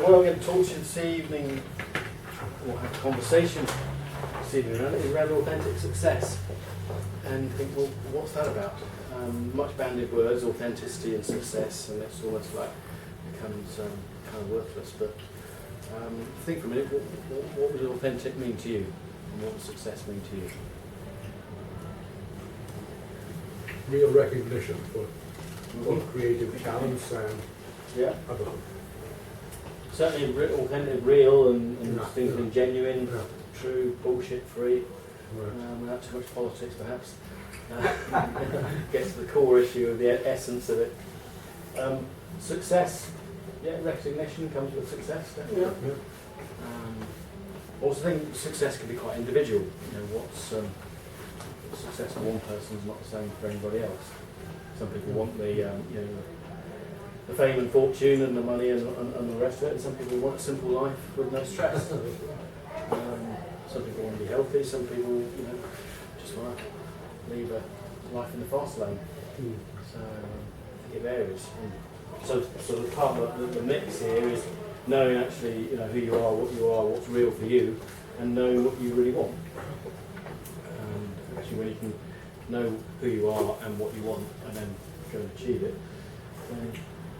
what I'm going to talk to you this evening, or have a conversation this evening around, is around authentic success. And think, well, what's that about? Much bandied words, authenticity and success, and it's almost like becomes kind of worthless. But think for a minute, what would authentic mean to you? And what does success mean to you? Real recognition for both creative talents and other. Certainly authentic, real, and things being genuine, Yeah. true, bullshit-free, Right. without too much politics perhaps. Gets to the core issue of the essence of it. Success, recognition comes with success, definitely. Yeah. Also, I think success can be quite individual. What's success for one person is not the same for anybody else. Some people want the fame and fortune and the money and the rest of it, and some people want a simple life with no stress. Some people want to be healthy. Some people, just want to leave a life in the fast lane. So I think it varies. So the part of the mix here is knowing actually, who you are, what's real for you, and knowing what you really want. And actually, when you can know who you are and what you want, and then go and achieve it, then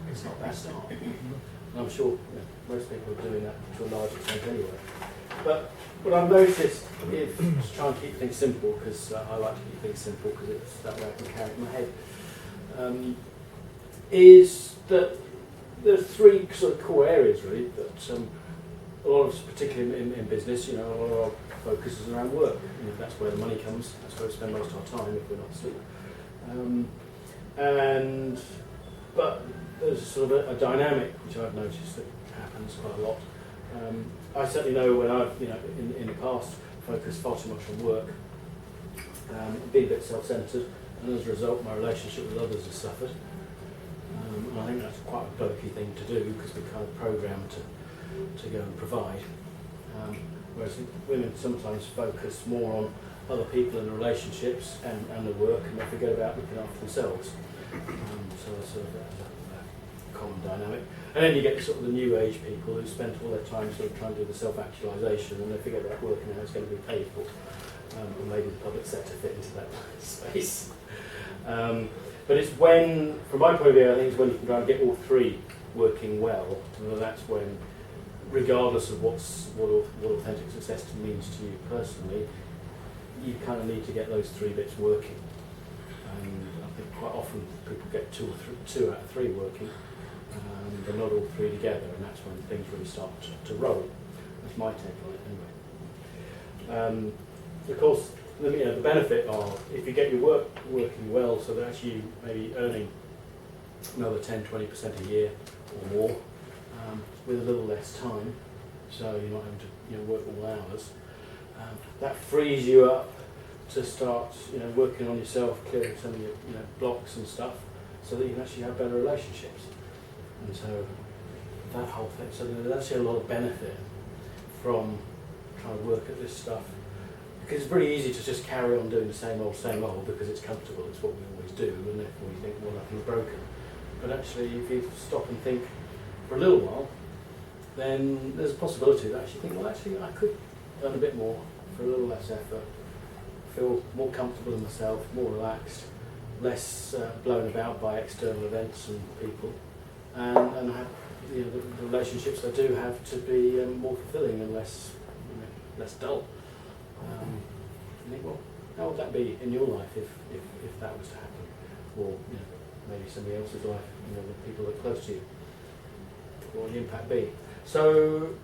it's not a bad start. And I'm sure most people are doing that to a large extent anyway. But what I've noticed is, to try and keep things simple, because I like to keep things simple because it's that way I can carry it in my head, is that there's three sort of core areas really that a lot of us, particularly in business, a lot of our focus is around work. That's where the money comes. That's where we spend most of our time if we're not asleep. But there's sort of a dynamic which I've noticed that happens quite a lot. I certainly know when I've, in the past, focused far too much on work, been a bit self-centred, and as a result, my relationship with others has suffered. And I think that's quite a blokey thing to do because we're kind of programmed to go and provide. Whereas women sometimes focus more on other people and the relationships and the work, and they forget about looking after themselves. So it's sort of a common dynamic. And then you get sort of the new age people who spend all their time sort of trying to do the self-actualisation, and they forget about work and how it's going to be paid for. And maybe the public sector fit into that space. But it's when, from my point of view, I think it's when you can try and get all three working well, and that's when, regardless of what authentic success means to you personally, you kind of need to get those three bits working. And I think quite often people get two out of three working, but not all three together, and that's when things really start to roll. That's my take on it anyway. Of course, the benefit of, if you get your work working well, so that actually you maybe earning another 10-20% a year or more, with a little less time, so you're not having to work all hours, that frees you up to start working on yourself, clearing some of your blocks and stuff, so that you can actually have better relationships. And so that whole thing, so there's actually a lot of benefit from trying to work at this stuff. Because it's pretty easy to just carry on doing the same old, because it's comfortable, it's what we always do, and therefore we think, well, nothing's broken. But actually, if you stop and think for a little while, then there's a possibility that actually think, well, actually, I could earn a bit more for a little less effort, feel more comfortable in myself, more relaxed, less blown about by external events and people, and have the relationships I do have to be more fulfilling and less dull. I think, well, how would that be in your life if that was to happen, or maybe somebody else's life, the people that are close to you? What would the impact be? So,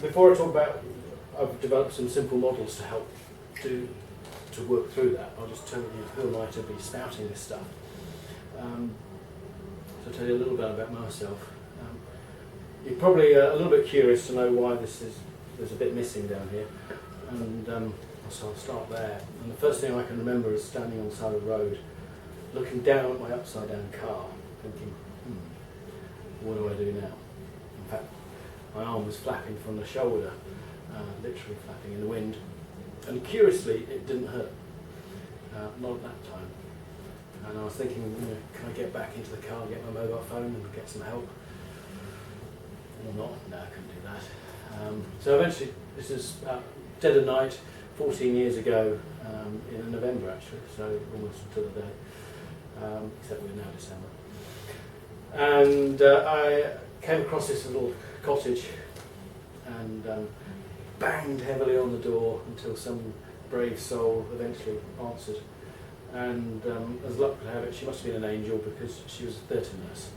before I talk about, I've developed some simple models to help to work through that. I'll just tell you who am I to be spouting this stuff. So I'll tell you a little bit about myself. You're probably a little bit curious to know why there's a bit missing down here. And so I'll start there. And the first thing I can remember is standing on the side of the road, looking down at my upside down car, thinking, what do I do now? In fact, my arm was flapping from the shoulder, literally flapping in the wind. And curiously, it didn't hurt. Not at that time. And I was thinking, can I get back into the car, get my mobile phone and get some help? or not. No, I couldn't do that. So eventually, this is dead of night, 14 years ago, in November actually, so almost to the day, except we're now December. And I came across this little cottage and banged heavily on the door until some brave soul eventually answered. And as luck would have it, she must have been an angel because she was a theatre nurse.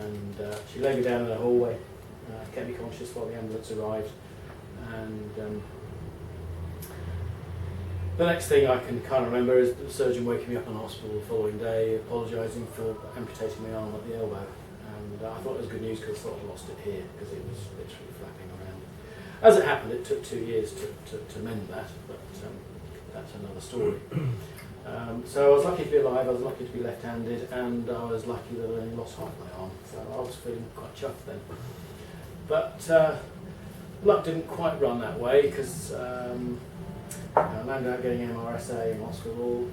And she laid me down in the hallway, kept me conscious while the ambulance arrived. And the next thing I can kind of remember is the surgeon waking me up in hospital the following day, apologising for amputating my arm at the elbow. And I thought it was good news because I thought I'd lost it here because it was literally flapping around. As it happened, it took 2 years to mend that, but that's another story. So I was lucky to be alive, I was lucky to be left-handed, and I was lucky that I only lost half my arm, so I was feeling quite chuffed then. But luck didn't quite run that way because I landed up getting MRSA in hospital.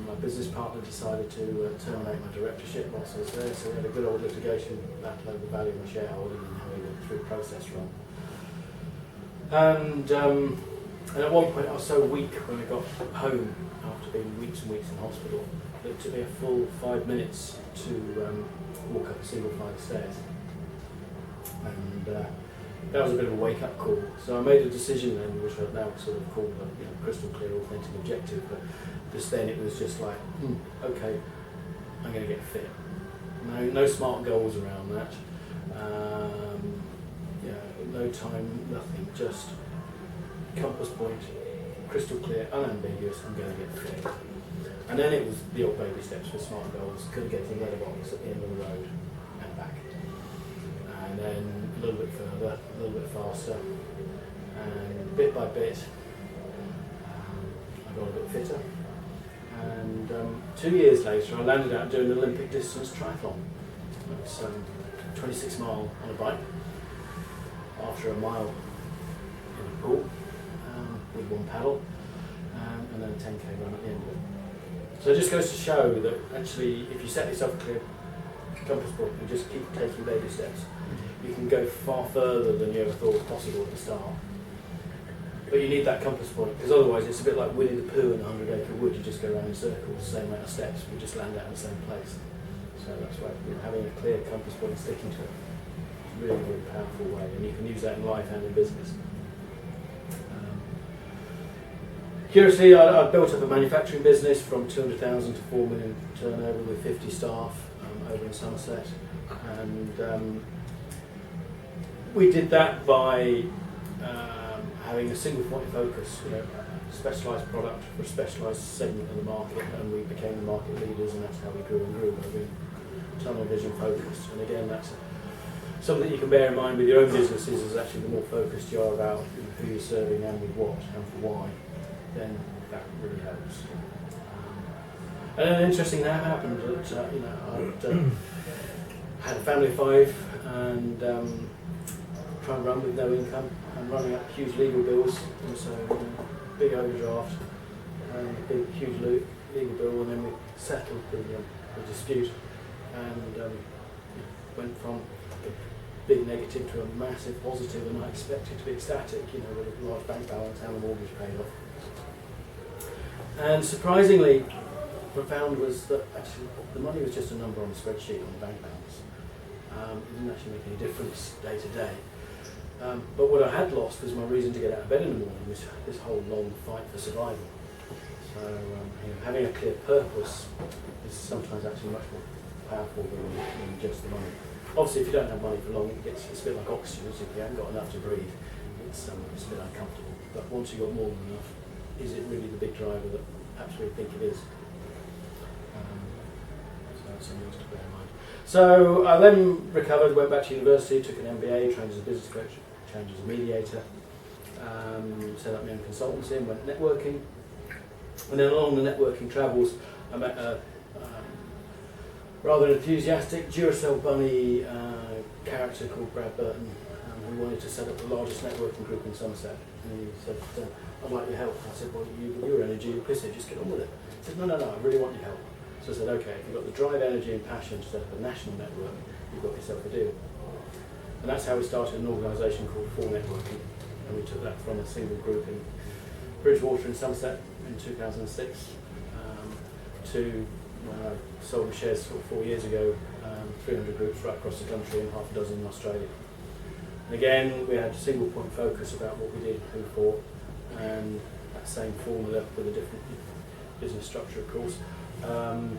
My business partner decided to terminate my directorship whilst I was there, so we had a good old litigation battle over the value of my shareholding and how we went through the process run. And at one point I was so weak when I got home after being weeks and weeks in hospital that it took me a full 5 minutes to walk up a single flight of stairs. And that was a bit of a wake-up call. So I made a decision then, which I've now sort of called a crystal clear, authentic objective, but just then it was just like, okay, I'm going to get fit. No smart goals around that. No time, nothing, just compass point, crystal clear, unambiguous, I'm going to get fit. And then it was the old baby steps with smart goals, couldn't get to the letterbox at the end of the road and back. And then a little bit further, a little bit faster, and bit by bit, I got a bit fitter. And 2 years later, I landed out doing an Olympic distance triathlon. It's 26 mile on a bike, after a mile in a pool, with one paddle, and then a 10k run at the end of it. So it just goes to show that actually, if you set yourself a clear compass point and just keep taking baby steps, you can go far further than you ever thought possible at the start. But you need that compass point, because otherwise it's a bit like Winnie the Pooh in a 100-acre wood. You just go around in circles, the same amount of steps, but you just land out in the same place. So that's why having a clear compass point and sticking to it is a really, really powerful way, and you can use that in life and in business. Curiously, I built up a manufacturing business from 200,000 to 4 million turnover with 50 staff over in Somerset, and we did that by having a single point of focus, a specialised product for a specialised segment of the market, and we became the market leaders, and that's how we grew and grew, by being tunnel vision focused. And again, that's something that you can bear in mind with your own businesses, is actually the more focused you are about who you're serving and with what and for why, then that really helps. And an interesting thing happened that I'd had a family of 5 and trying to run with no income and running up huge legal bills, and so big overdraft and a big huge legal bill, and then we settled the dispute and went from a big negative to a massive positive, and I expected to be ecstatic, with a large bank balance and the mortgage paid off. And surprisingly profound was that actually the money was just a number on the spreadsheet on the bank balance. It didn't actually make any difference day to day. But what I had lost was my reason to get out of bed in the morning, this whole long fight for survival. So having a clear purpose is sometimes actually much more powerful than just the money. Obviously, if you don't have money for long, it's a bit like oxygen. If you haven't got enough to breathe, it's a bit uncomfortable. But once you've got more than enough, is it really the big driver that perhaps we think it is? So that's something else to bear in mind. So I then recovered, went back to university, took an MBA, trained as a business coach, trained as a mediator, set up my own consultancy and went networking. And then along the networking travels, I met a rather enthusiastic Duracell bunny character called Brad Burton, who wanted to set up the largest networking group in Somerset. And he said, I'd like your help. I said, well, you're energy, you're pissy, just get on with it. He said, no, I really want your help. So I said, okay, if you've got the drive, energy and passion to set up a national network, you've got yourself a deal. And that's how we started an organisation called 4 Networking, and we took that from a single group in Bridgewater in Somerset in 2006 to when I sold the shares 4 years ago, 300 groups right across the country and half a dozen in Australia. And again, we had a single point focus about what we did, who for, and that same formula with a different business structure, of course, and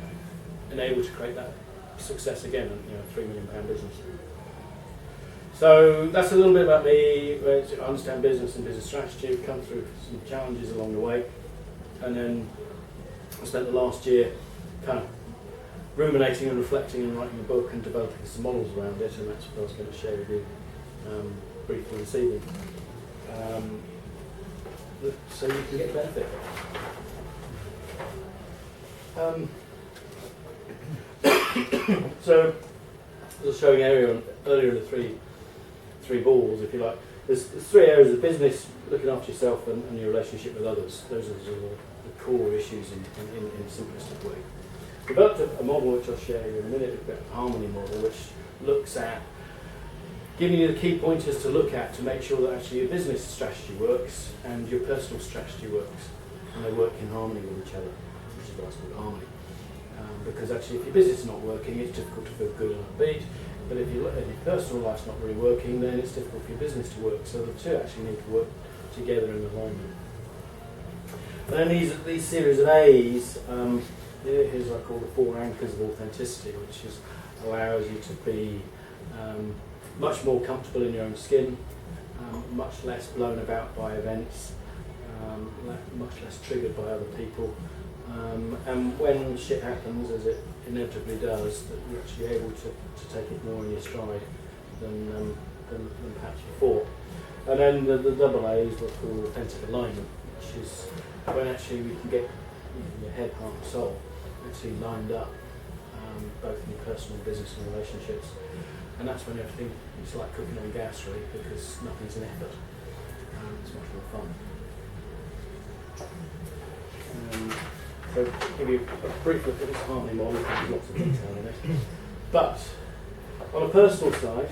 able to create that success again, £3 million business. So that's a little bit about me. I understand business and business strategy. We've come through some challenges along the way, and then I spent the last year kind of ruminating and reflecting and writing a book and developing some models around it, and that's what I was going to share with you briefly this evening, so you can get benefit. So, as I was showing earlier in the three balls, if you like, there's 3 areas of business: looking after yourself and your relationship with others. Those are the core issues in a simplistic way. We developed a model which I'll share with you in a minute, a harmony model, which looks at giving you the key pointers to look at to make sure that actually your business strategy works and your personal strategy works, and they work in harmony with each other, which is why it's called harmony. Because actually, if your business is not working, it's difficult to feel good and upbeat. But if your personal life's not really working, then it's difficult for your business to work. So the two actually need to work together in alignment. And then these series of A's, here's what I call the 4 anchors of authenticity, which allows you to be much more comfortable in your own skin, much less blown about by events, much less triggered by other people. And when shit happens, as it inevitably does, that you're actually able to take it more in your stride than perhaps before. And then the double A is what's called authentic alignment, which is when actually we can get your head, heart and soul actually lined up, both in your personal, business and relationships. And that's when everything, it's like cooking on gas really, because nothing's an effort. It's much more fun. So to give you a brief look at this harmony model, there's lots of detail in it. But on a personal side,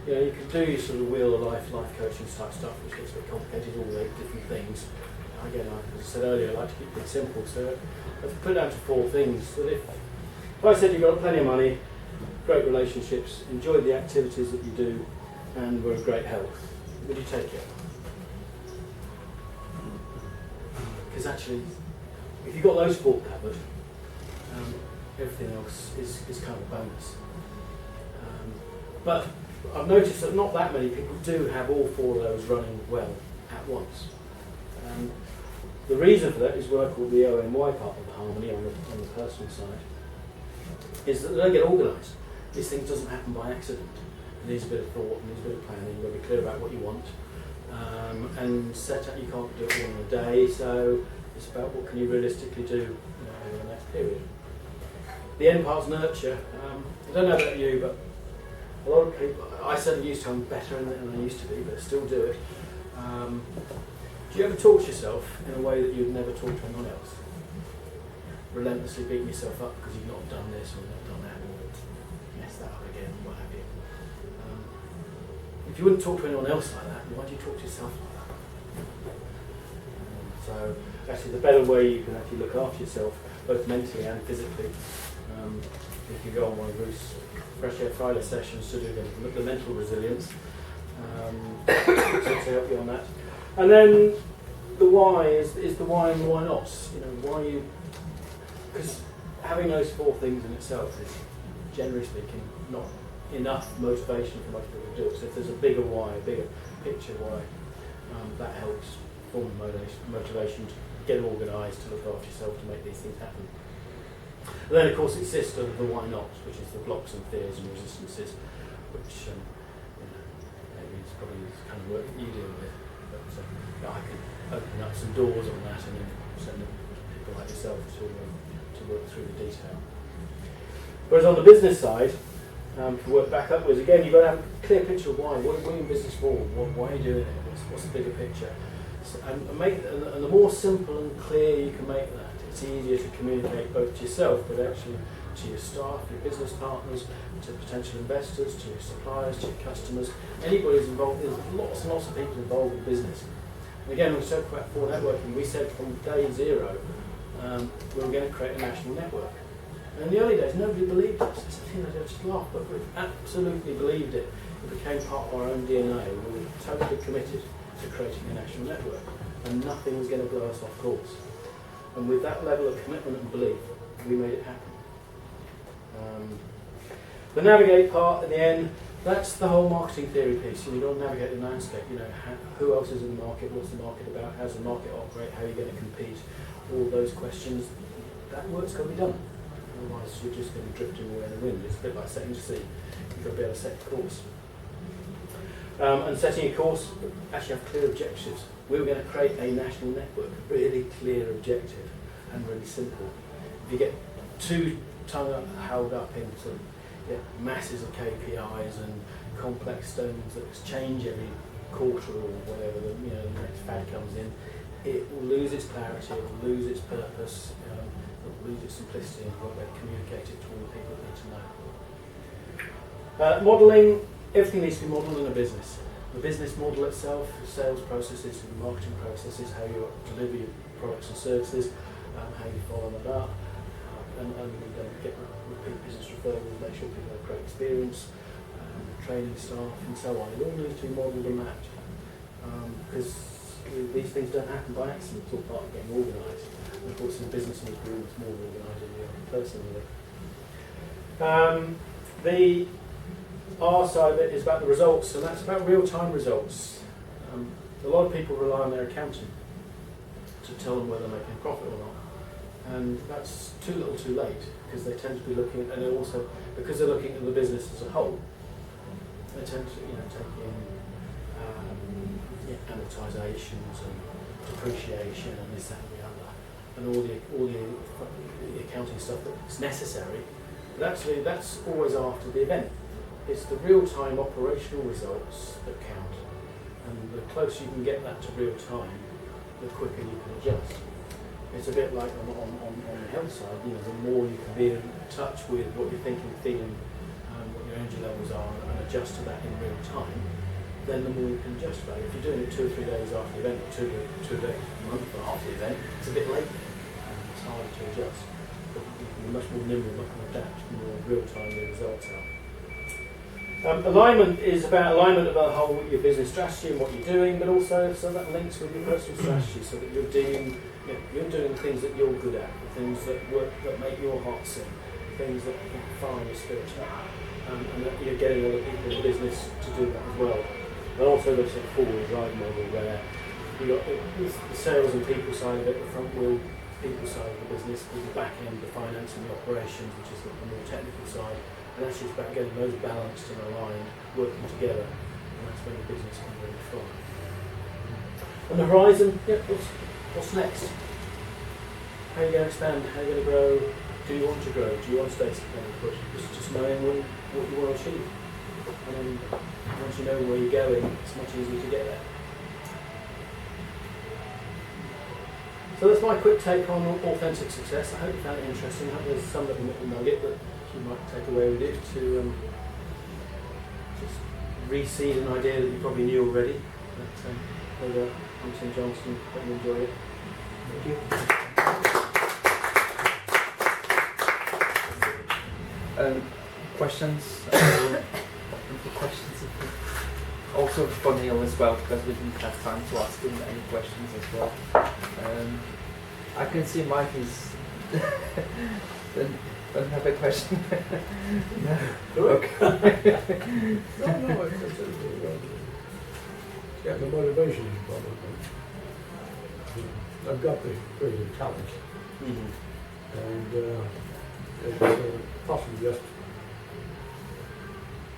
you can do your sort of wheel of life coaching type stuff, which gets a bit complicated, all the different things. Again, as I said earlier, I like to keep it simple. So I've put it down to 4 things. That if I said you've got plenty of money, great relationships, enjoy the activities that you do, and were in great health, would you take it? Because actually, if you've got those 4 covered, everything else is kind of a bonus. But I've noticed that not that many people do have all 4 of those running well at once. The reason for that is what I call the OMY part of the harmony on the personal side, is that they don't get organised. These things doesn't happen by accident. It needs a bit of thought, it needs a bit of planning. You've got to be clear about what you want, and set out. You can't do it all in a day, so it's about what can you realistically do over the next period. The end part's nurture. I don't know about you, but a lot of people, I certainly used to, I'm better than I used to be, but I still do it. Do you ever talk to yourself in a way that you'd never talk to anyone else? Relentlessly beating yourself up because you've not done this or not done that, or messed that up again, what have you. If you wouldn't talk to anyone else like that, why do you talk to yourself like that? So actually the better way you can actually look after yourself, both mentally and physically, if you go on one of Bruce's Fresh Air Friday sessions to do the mental resilience, to help you on that. And then the why is the why and why not. Why you, because having those 4 things in itself is, generally speaking, not enough motivation for most people to do it. So if there's a bigger why, a bigger picture why, that helps form motivation to get organised, to look after yourself, to make these things happen. And then of course it exists of the why not, which is the blocks and fears and resistances, which maybe it's probably the kind of work that you deal with. But I could open up some doors on that and then send people like yourself to work through the detail. Whereas on the business side, to work back upwards, again, you've got to have a clear picture of why. What are you in business for? Why are you doing it? What's the bigger picture? So, and the more simple and clear you can make that, it's easier to communicate both to yourself, but actually to your staff, your business partners, to potential investors, to your suppliers, to your customers. Anybody who's involved, there's lots and lots of people involved in business. And again, when we spoke about forward networking, we said from day zero, we were going to create a national network. And in the early days, nobody believed us. It's a thing I just laugh, but we've absolutely believed it. It became part of our own DNA. We were totally committed to creating a national network, and nothing was going to blow us off course. And with that level of commitment and belief, we made it happen. The navigate part at the end, that's the whole marketing theory piece. You've got to navigate the landscape. You know, who else is in the market? What's the market about? How's the market operate? How are you going to compete? All those questions. That work's got to be done. Otherwise, you're just going to be drifting away in the wind. It's a bit like setting to sea. You've got to be able to set a course. And setting a course, actually have clear objectives. We were going to create a national network, really clear objective and really simple. If you get too held up into masses of KPIs and complex stones that change every quarter or whatever the next fad comes in, it will lose its clarity, it will lose its purpose, it will lose its simplicity and what they communicate it to all the people that need to know. Modelling, everything needs to be modelled in a business. The business model itself, the sales processes, the marketing processes, how you deliver your products and services, how you follow them up, and get repeat business referrals, make sure people have great experience, training staff and so on. It all needs to be modelled and mapped, because these things don't happen by accident. It's all part of getting organised. And of course, in business, you need to be almost more organised than you are personally. The R side of it is about the results, and that's about real-time results. A lot of people rely on their accountant to tell them whether they're making a profit or not, and that's too little too late, because they tend to be looking at, and they're also, because they're looking at the business as a whole, they tend to take in amortisations and depreciation and this, that and the other, and all the accounting stuff that's necessary, but actually that's always after the event. It's the real-time operational results that count, and the closer you can get that to real time, the quicker you can adjust. It's a bit like on the health side, the more you can be in touch with what you're thinking, feeling, what your energy levels are, and adjust to that in real time, then the more you can adjust to that. If you're doing it 2 or 3 days after the event, or 2 days, a month after the event, it's a bit late, and it's harder to adjust. But you can be much more nimble, much more adapt, more real time the results are. Alignment is about alignment of the whole your business strategy and what you're doing, but also so that links with your personal strategy, so that you're doing the things that you're good at, the things that work, that make your heart sing, things that fire your spirit up, and that you're getting other people in the business to do that as well. And also the sort of forward drive model where you've got the sales and people side of it, the front wheel people side of the business, with the back end, the finance and the operations, which is the more technical side. And actually it's about getting those balanced and aligned, working together, and that's when the business can really fly. On the horizon, what's next? How are you going to expand? How are you going to grow? Do you want to grow? Do you want to stay put? Just knowing what you want to achieve. And then once you know where you're going, it's much easier to get there. So that's my quick take on authentic success. I hope you found it interesting. I hope there's some little nugget that you might take away with it to just reseed an idea that you probably knew already. But I'm Tim Johnston. Hope you enjoy it. Thank you. Questions? Open for questions. Also for Neil as well, because we didn't have time to ask him any questions as well. I can see Mike is don't have a question. No. Okay. No, it's getting the motivation problem. I've got the creative talent, and it's possibly just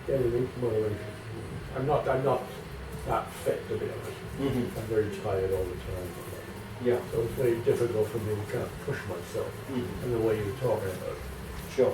getting motivation. I'm not that fit, to be honest. I'm very tired all the time. Yeah. So it's very difficult for me to kind of push myself in the way you're talking about. Sure.